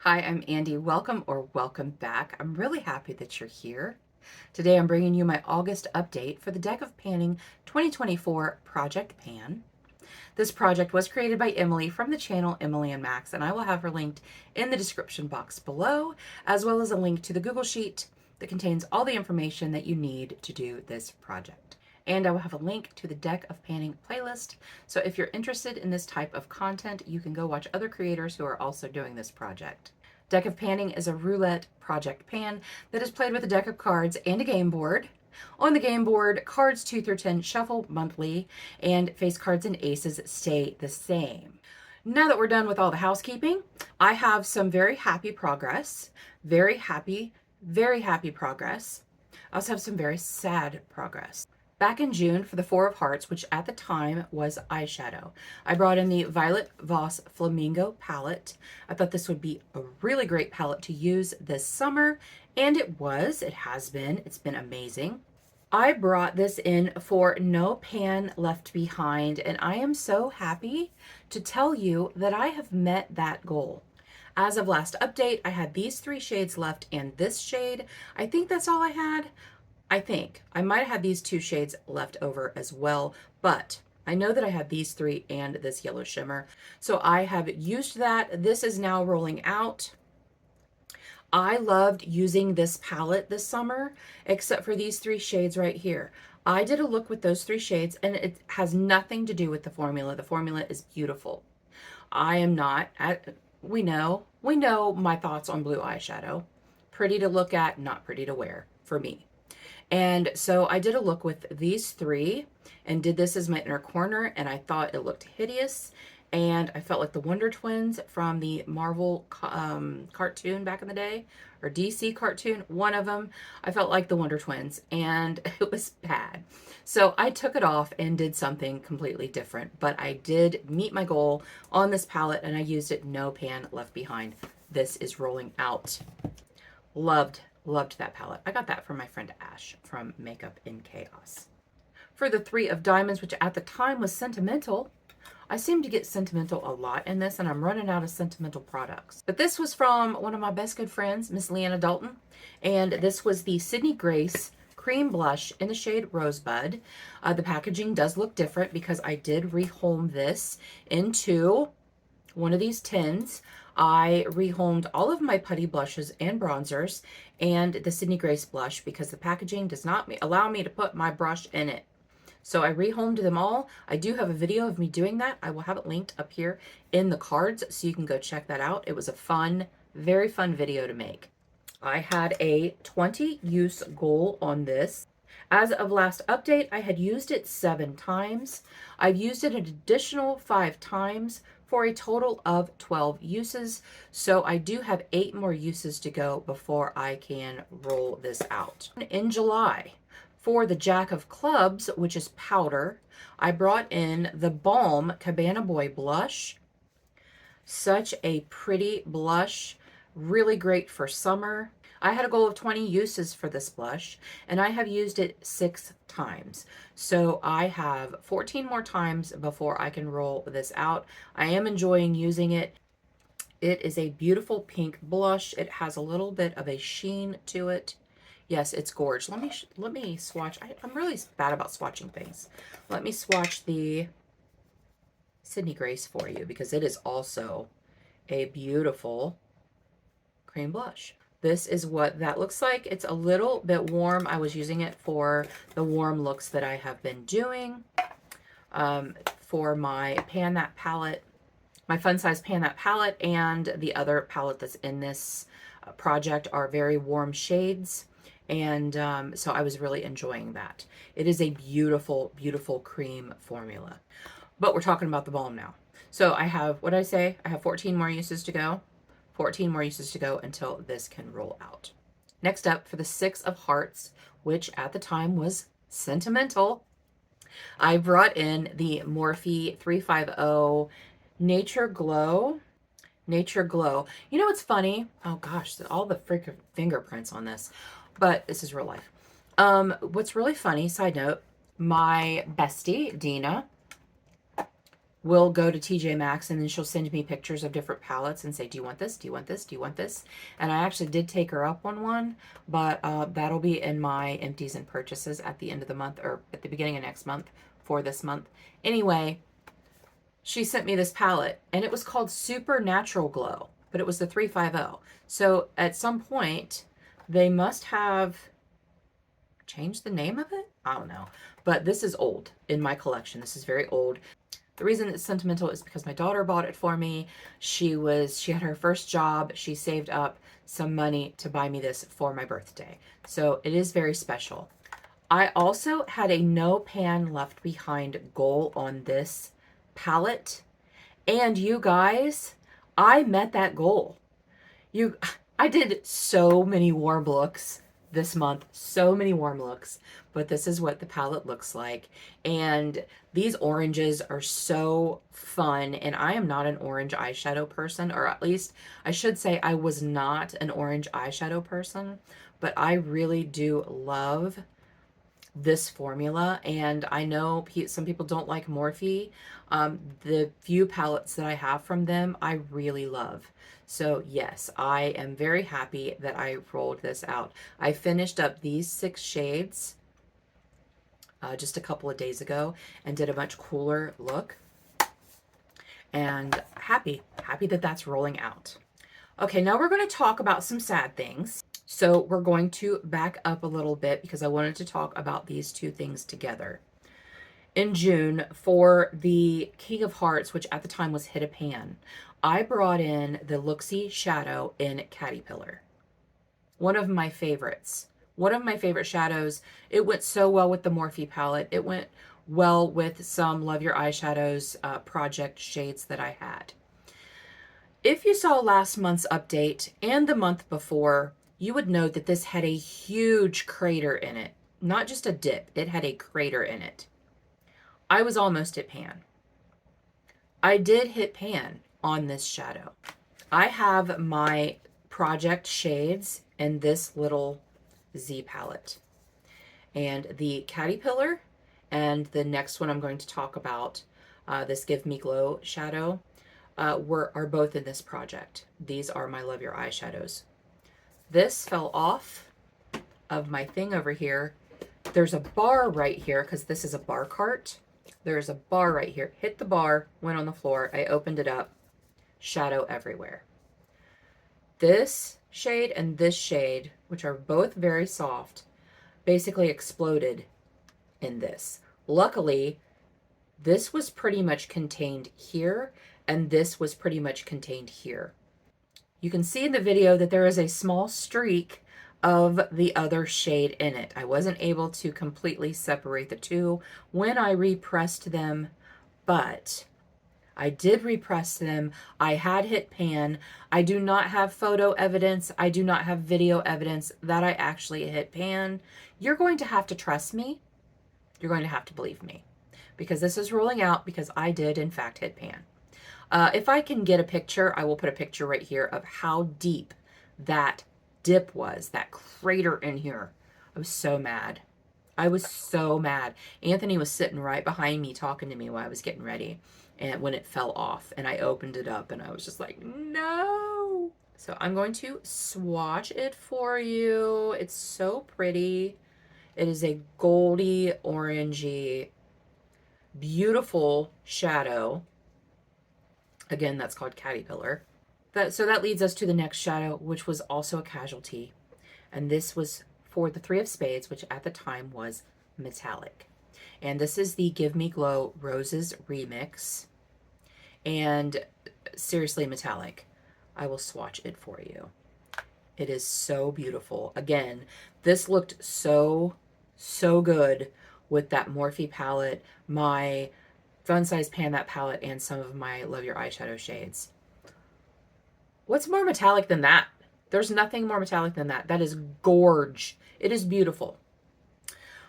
Hi, I'm Andi. Welcome or welcome back. I'm really happy that you're here. Today I'm bringing you my August update for the Deck of Panning 2024 Project Pan. This project was created by Emily from the channel Emily and Max, and I will have her linked in the description box below, as well as a link to the Google Sheet that contains all the information that you need to do this project. And I will have a link to the Deck of Panning playlist. So if you're interested in this type of content, you can go watch other creators who are also doing this project. Deck of Panning is a roulette project pan that is played with a deck of cards and a game board. On the game board, cards 2 through 10 shuffle monthly, and face cards and aces stay the same. Now that we're done with all the housekeeping, I have some very happy progress. Very happy progress. I also have some very sad progress. Back in June for the Four of Hearts, which at the time was eyeshadow, I brought in the Violet Voss Flamingo palette. I thought this would be a really great palette to use this summer, and it was. It has been. It's been amazing. I brought this in for No Pan Left Behind, and I am so happy to tell you that I have met that goal. As of last update, I had these 3 shades left and this shade. I think that's all I had. I think I might have had these 2 shades left over as well, but I know that I had these 3 and this yellow shimmer. So I have used that. This is now rolling out. I loved using this palette this summer, except for these 3 shades right here. I did a look with those 3 shades, and it has nothing to do with the formula. The formula is beautiful. I am not, we know my thoughts on blue eyeshadow. Pretty to look at, not pretty to wear for me. And so I did a look with these 3 and did this as my inner corner, and I thought it looked hideous. And I felt like the Wonder Twins from the Marvel cartoon back in the day, or DC cartoon, one of them. I felt like the Wonder Twins, and it was bad. So I took it off and did something completely different. But I did meet my goal on this palette, and I used it No Pan Left Behind. This is rolling out. Loved that palette. I got that from my friend Ash from Makeup in Chaos. For the 3 of Diamonds, which at the time was sentimental, I seem to get sentimental a lot in this, and I'm running out of sentimental products. But this was from one of my best good friends, Miss Leanna Dalton, and this was the Sydney Grace Cream Blush in the shade Rosebud. The packaging does look different because I did rehome this into one of these tins. I rehomed all of my putty blushes and bronzers and the Sydney Grace blush because the packaging does not allow me to put my brush in it. So I rehomed them all. I do have a video of me doing that. I will have it linked up here in the cards so you can go check that out. It was a fun, very fun video to make. I had a 20 use goal on this. As of last update, I had used it 7 times. I've used it an additional 5 times for a total of 12 uses. So I do have 8 more uses to go before I can roll this out. In July, for the Jack of Clubs, which is powder, I brought in the Balm Cabana Boy blush. Such a pretty blush, really great for summer. I had a goal of 20 uses for this blush, and I have used it 6 times. So I have 14 more times before I can roll this out. I am enjoying using it. It is a beautiful pink blush. It has a little bit of a sheen to it. Yes, it's gorgeous. Let me swatch. I'm really bad about swatching things. Let me swatch the Sydney Grace for you because it is also a beautiful cream blush. This is what that looks like. It's a little bit warm. I was using it for the warm looks that I have been doing for my Pan That palette, my Fun Size Pan That palette, and the other palette that's in this project are very warm shades. And so I was really enjoying that. It is a beautiful, beautiful cream formula. But we're talking about the balm now. So I have, what did I say? I have 14 more uses to go. 14 more uses to go until this can roll out. Next up, for the 6 of Hearts, which at the time was sentimental, I brought in the Morphe 350 Nature Glow. Nature Glow. You know what's funny? Oh gosh, all the freaking fingerprints on this. But this is real life. What's really funny, side note, my bestie, Dina, will go to TJ Maxx and then she'll send me pictures of different palettes and say, do you want this? Do you want this? Do you want this? And I actually did take her up on one, but that'll be in my empties and purchases at the end of the month or at the beginning of next month for this month. Anyway, she sent me this palette and it was called Supernatural Glow, but it was the 350. So at some point, they must have changed the name of it. I don't know, but this is old in my collection. This is very old. The reason it's sentimental is because my daughter bought it for me. She had her first job. She saved up some money to buy me this for my birthday. So it is very special. I also had a no pan left behind goal on this palette. And you guys, I met that goal. I did so many warm looks this month, so many warm looks, but this is what the palette looks like. And these oranges are so fun, and I am not an orange eyeshadow person, or at least I should say I was not an orange eyeshadow person, but I really do love this formula, and I know some people don't like Morphe. The few palettes that I have from them, I really love. So yes, I am very happy that I rolled this out. I finished up these 6 shades just a couple of days ago and did a much cooler look. And happy that that's rolling out. Okay, now we're going to talk about some sad things. So we're going to back up a little bit because I wanted to talk about these two things together. In June, for the King of Hearts, which at the time was Hit a Pan, I brought in the Looksy Shadow in Caterpillar. One of my favorites. One of my favorite shadows. It went so well with the Morphe palette. It went well with some Love Your Eyeshadows project shades that I had. If you saw last month's update and the month before, you would know that this had a huge crater in it. Not just a dip, it had a crater in it. I was almost at pan. I did hit pan on this shadow. I have my project shades in this little Z palette. And the Caterpillar and the next one I'm going to talk about, this Give Me Glow shadow, are both in this project. These are my Love Your Eyeshadows. This fell off of my thing over here. There's a bar right here because this is a bar cart. There's a bar right here. Hit the bar, went on the floor. I opened it up. Shadow everywhere. This shade and this shade, which are both very soft, basically exploded in this. Luckily, this was pretty much contained here, and this was pretty much contained here. You can see in the video that there is a small streak of the other shade in it. I wasn't able to completely separate the two when I repressed them, but I did repress them. I had hit pan. I do not have photo evidence. I do not have video evidence that I actually hit pan. You're going to have to trust me. You're going to have to believe me because this is rolling out because I did in fact hit pan. If I can get a picture, I will put a picture right here of how deep that dip was, that crater in here. I was so mad. I was so mad. Anthony was sitting right behind me talking to me while I was getting ready, and when it fell off and I opened it up and I was just like, no. So I'm going to swatch it for you. It's so pretty. It is a goldy, orangey, beautiful shadow. Again, that's called Caterpillar. So that leads us to the next shadow, which was also a casualty. And this was for the Three of Spades, which at the time was metallic. And this is the Give Me Glow Roses Remix. And seriously metallic. I will swatch it for you. It is so beautiful. Again, this looked so good with that Morphe palette, my Fun Size Pan That palette, and some of my Love Your Eyeshadow shades. What's more metallic than that? There's nothing more metallic than that. That is gorge. It is beautiful.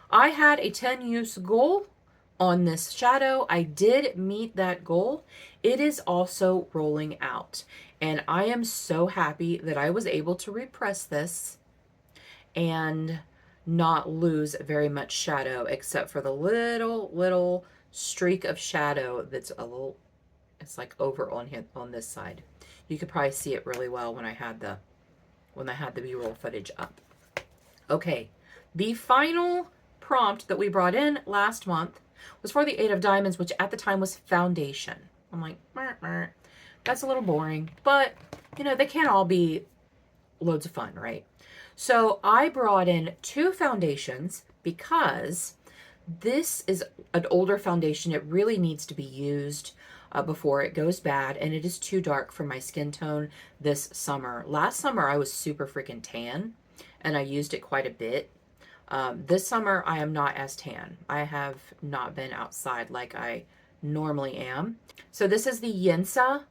I had a 10 use goal on this shadow. I did meet that goal. It is also rolling out. And I am so happy that I was able to repress this and not lose very much shadow except for the little streak of shadow that's a little, it's like over on here on this side. You could probably see it really well when I had the B-roll footage up. Okay, the final prompt that we brought in last month was for the Eight of Diamonds, which at the time was foundation. I'm like, meh, meh. That's a little boring, but you know, they can't all be loads of fun, right? So I brought in 2 foundations because this is an older foundation. It really needs to be used before it goes bad, and it is too dark for my skin tone this summer. Last summer I was super freaking tan and I used it quite a bit. This summer I am not as tan. I have not been outside like I normally am. So this is the Yensa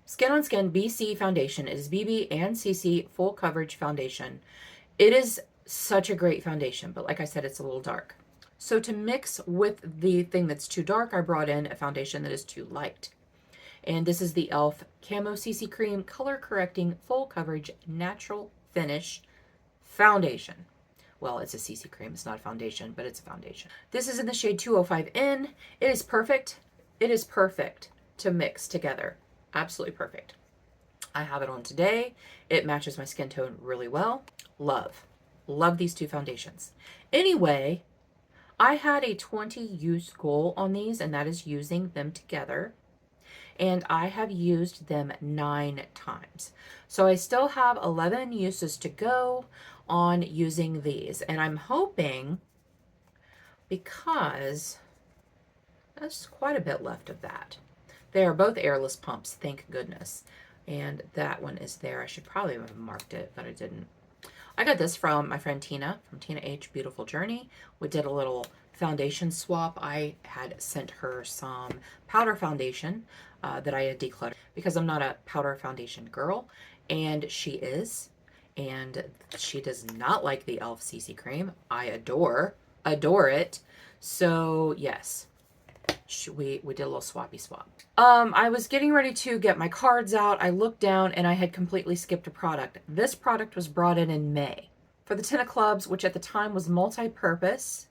Skin on Skin BC foundation. It is BB and CC full coverage foundation. It is such a great foundation, but like I said, it's a little dark. So to mix with the thing that's too dark, I brought in a foundation that is too light. And this is the e.l.f. Camo CC Cream Color Correcting Full Coverage Natural Finish Foundation. Well, it's a CC cream. It's not a foundation, but it's a foundation. This is in the shade 205N. It is perfect. It is perfect to mix together. Absolutely perfect. I have it on today. It matches my skin tone really well. Love. Love these 2 foundations. Anyway, I had a 20 use goal on these, and that is using them together. And I have used them 9 times. So I still have 11 uses to go on using these. And I'm hoping, because there's quite a bit left of that. They are both airless pumps, thank goodness. And that one is there. I should probably have marked it, but I didn't. I got this from my friend Tina, from Tina H. Beautiful Journey. We did a little foundation swap. I had sent her some powder foundation that I had decluttered because I'm not a powder foundation girl, and she is. And she does not like the e.l.f. CC cream. I adore it. So yes, we did a little swappy swap. I was getting ready to get my cards out. I looked down and I had completely skipped a product. This product was brought in May for the 10 of clubs, which at the time was multi-purpose.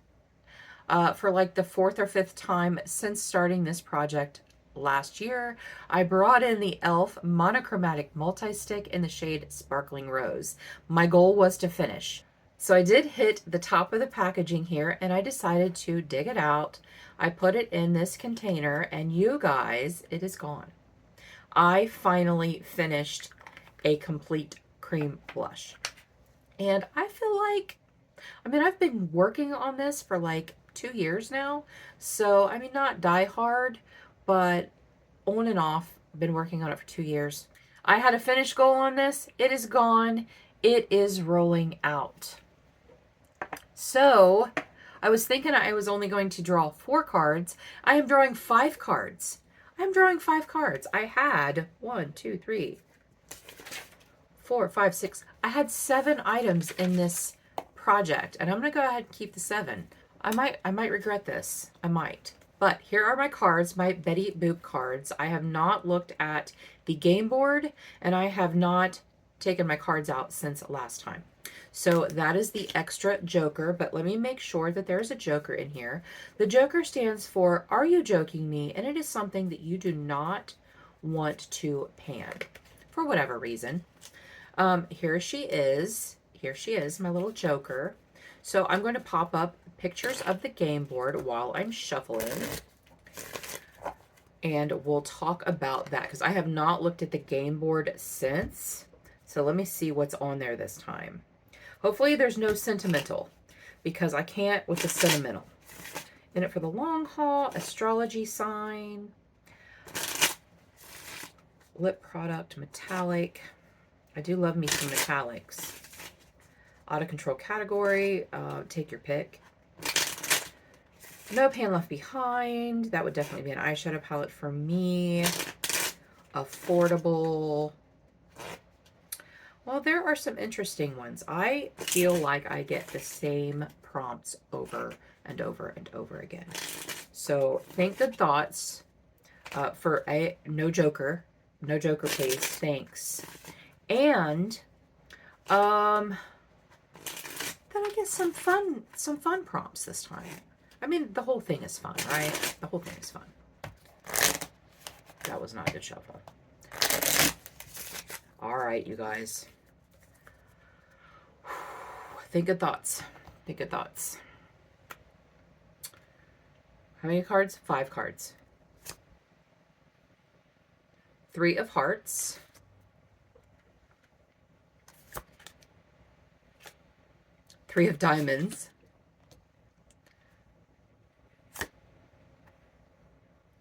For like the 4th or 5th time since starting this project last year, I brought in the e.l.f. monochromatic multi-stick in the shade Sparkling Rose. My goal was to finish. So I did hit the top of the packaging here, and I decided to dig it out. I put it in this container, and you guys, it is gone. I finally finished a complete cream blush. And I feel like, I mean, I've been working on this for like 2 years now. So, I mean, not die hard, but on and off. I've been working on it for 2 years. I had a finish goal on this. It is gone. It is rolling out. So, I was thinking I was only going to draw 4 cards. I am drawing 5 cards. I'm drawing 5 cards. I had 1, 2, 3, 4, 5, 6. I had 7 items in this project, and I'm going to go ahead and keep the 7. I might regret this. I might. But here are my cards, my Betty Boop cards. I have not looked at the game board, and I have not taken my cards out since last time. So that is the extra joker, but let me make sure that there's a joker in here. The joker stands for Are You Joking Me? And it is something that you do not want to pan for whatever reason. Here she is. Here she is, my little joker. So I'm going to pop up pictures of the game board while I'm shuffling. And we'll talk about that because I have not looked at the game board since. So let me see what's on there this time. Hopefully there's no sentimental because I can't with the sentimental. In it for the long haul, astrology sign, lip product, metallic. I do love me some metallics. Out of control category, take your pick. No pan left behind. That would definitely be an eyeshadow palette for me. Affordable. Well, there are some interesting ones. I feel like I get the same prompts over and over and over again. So think good thoughts for a no joker. No joker, please. Thanks. And then I get some fun prompts this time. I mean, the whole thing is fun, right? The whole thing is fun. That was not a good shuffle. All right, you guys. Think good thoughts. Think good thoughts. How many cards? 5 cards. 3 of hearts. 3 of diamonds.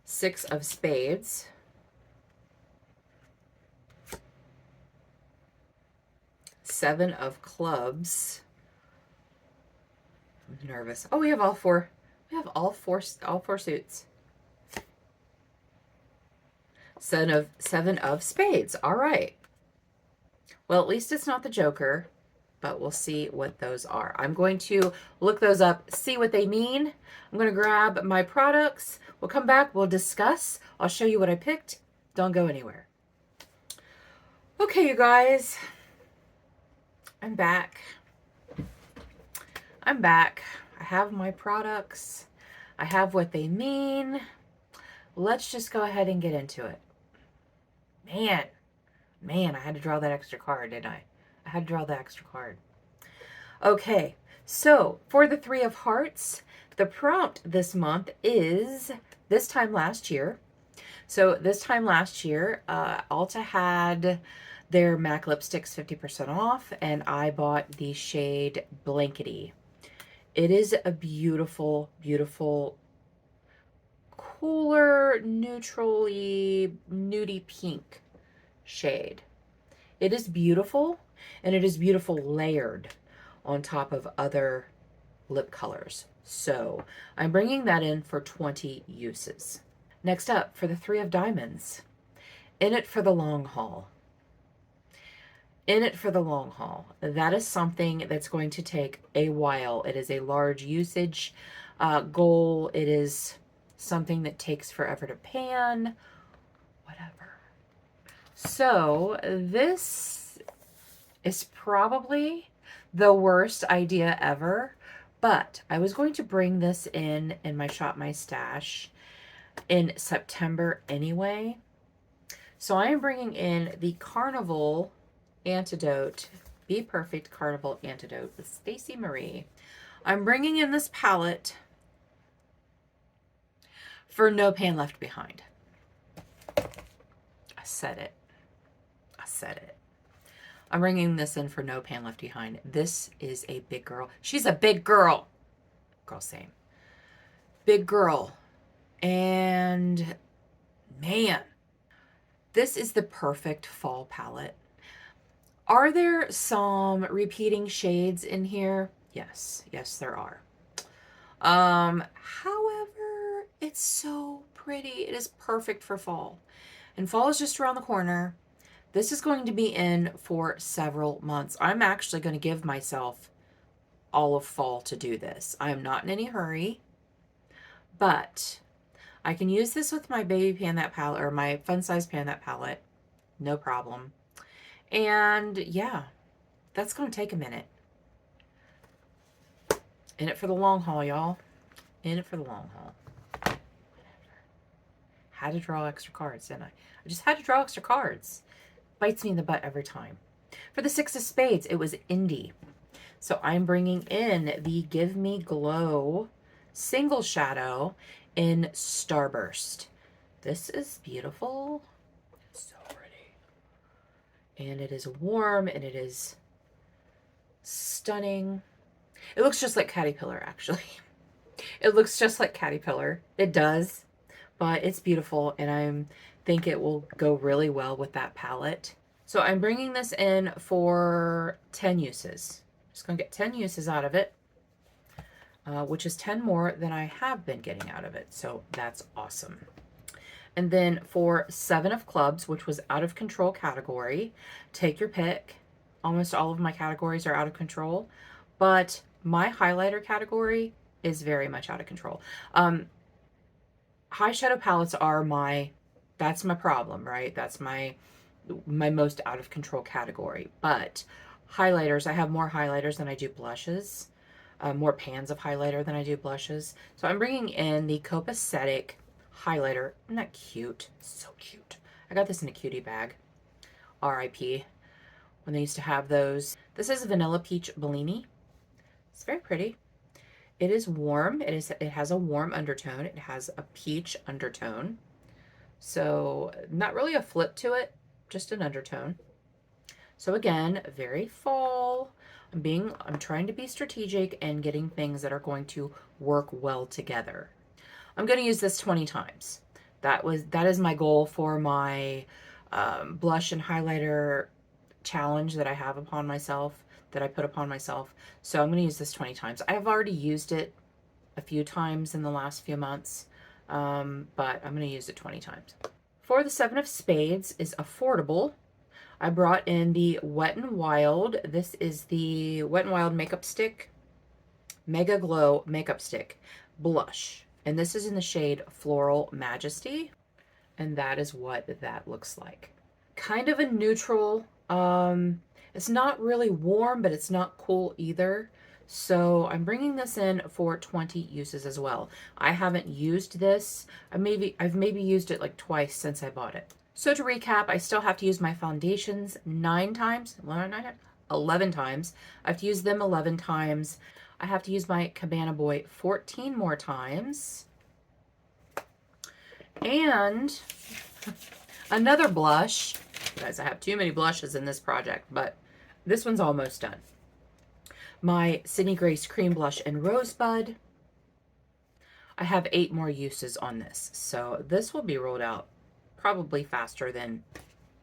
6 of spades. 7 of clubs. I'm nervous. Oh, we have all 4. We have all four suits. 7 of spades. All right. Well, at least it's not the Joker, but we'll see what those are. I'm going to look those up, see what they mean. I'm going to grab my products. We'll come back. We'll discuss. I'll show you what I picked. Don't go anywhere. Okay, you guys. I'm back. I'm back. I have my products. I have what they mean. Let's just go ahead and get into it. Man, I had to draw that extra card, didn't I? I had to draw the extra card. Okay, so for the 3 of hearts, the prompt this month is this time last year. So this time last year, Ulta had their MAC lipsticks 50% off, and I bought the shade Blankety. It is a beautiful, beautiful, cooler, neutrally nudie pink shade. It is beautiful, and it is beautiful layered on top of other lip colors. So I'm bringing that in for 20 uses. Next up, for the 3 of diamonds, in it for the long haul. In it for the long haul. That is something that's going to take a while. It is a large usage goal. It is something that takes forever to pan, whatever. So this is probably the worst idea ever, but I was going to bring this in my Shop My Stash in September anyway. So I am bringing in the Carnival Antidote, Be Perfect Carnival Antidote with Stacey Marie. I'm bringing in this palette for No Pan Left Behind. I said it. I said it. I'm bringing this in for No Pan Left Behind. This is a big girl. She's a big girl. Girl, same. Big girl. And man, this is the perfect fall palette. Are there some repeating shades in here? Yes, there are. However, it's so pretty. It is perfect for fall. And fall is just around the corner. This is going to be in for several months. I'm actually going to give myself all of fall to do this. I am not in any hurry, but I can use this with my baby pan that palette or my fun size pan that palette. No problem. And yeah, that's going to take a minute. In it for the long haul, y'all. In it for the long haul. Whatever. Had to draw extra cards, didn't I? I just had to draw extra cards. Bites me in the butt every time. For the 6 of spades, it was Andi. So I'm bringing in the Give Me Glow single shadow in Starburst. This is beautiful. It's so pretty. And it is warm and it is stunning. It looks just like Caterpillar, actually. It looks just like Caterpillar. It does, but it's beautiful, and I think it will go really well with that palette. So I'm bringing this in for 10 uses. Just going to get 10 uses out of it, which is 10 more than I have been getting out of it. So that's awesome. And then for 7 of clubs, which was out of control category, take your pick. Almost all of my categories are out of control, but my highlighter category is very much out of control. High shadow palettes are that's my problem, right? That's my most out of control category. But highlighters, I have more highlighters than I do blushes. more pans of highlighter than I do blushes. So I'm bringing in the Copacetic highlighter. Isn't that cute? So cute. I got this in a cutie bag. R.I.P. when they used to have those. This is Vanilla Peach Bellini. It's very pretty. It is warm. It has a warm undertone. It has a peach undertone. So not really a flip to it, just an undertone. So again, very fall. I'm trying to be strategic and getting things that are going to work well together. I'm going to use this 20 times. That is my goal for my blush and highlighter challenge that I have upon myself, that I put upon myself. So I'm going to use this 20 times. I've already used it a few times in the last few months, but I'm going to use it 20 times. For the Seven of Spades is affordable. I brought in the Wet n Wild. This is the Wet n Wild Makeup Stick, Mega Glow Makeup Stick Blush. And this is in the shade Floral Majesty. And that is what that looks like. Kind of a neutral. It's not really warm, but it's not cool either. So I'm bringing this in for 20 uses as well. I haven't used this. I've maybe used it like twice since I bought it. So to recap, I still have to use my foundations 11 times. I have to use them 11 times. I have to use my Cabana Boy 14 more times. And another blush. Guys, I have too many blushes in this project, but this one's almost done. My Sydney Grace Cream Blush in Rosebud. I have 8 more uses on this, so this will be rolled out probably faster than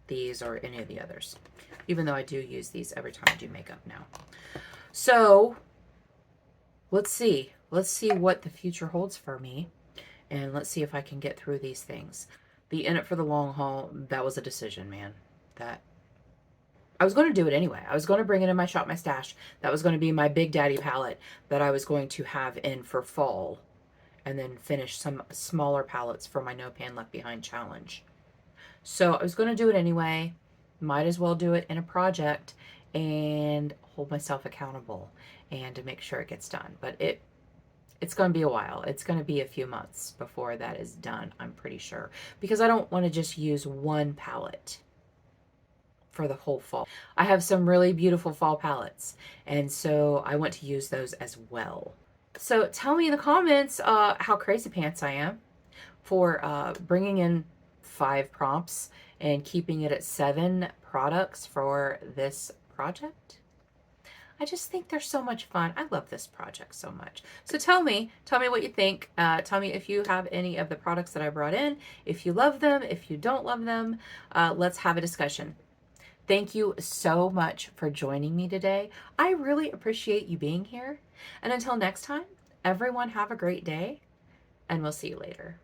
these or any of the others, even though I do use these every time I do makeup now. So let's see what the future holds for me, and let's see if I can get through these things. Be in it for the long haul. That was a decision, man. That I was going to do it anyway. I was going to bring it in my Shop My Stash. That was going to be my Big Daddy palette that I was going to have in for fall, and then finish some smaller palettes for my No Pan Left Behind challenge. So I was going to do it anyway. Might as well do it in a project and hold myself accountable and to make sure it gets done. But it's going to be a while. It's going to be a few months before that is done, I'm pretty sure. Because I don't want to just use one palette for the whole fall. I have some really beautiful fall palettes, and so I want to use those as well. So tell me in the comments how crazy pants I am for bringing in 5 prompts and keeping it at 7 products for this project. I just think they're so much fun. I love this project so much. So tell me what you think. Tell me if you have any of the products that I brought in, if you love them, if you don't love them. Let's have a discussion. Thank you so much for joining me today. I really appreciate you being here. And until next time, everyone have a great day, and we'll see you later.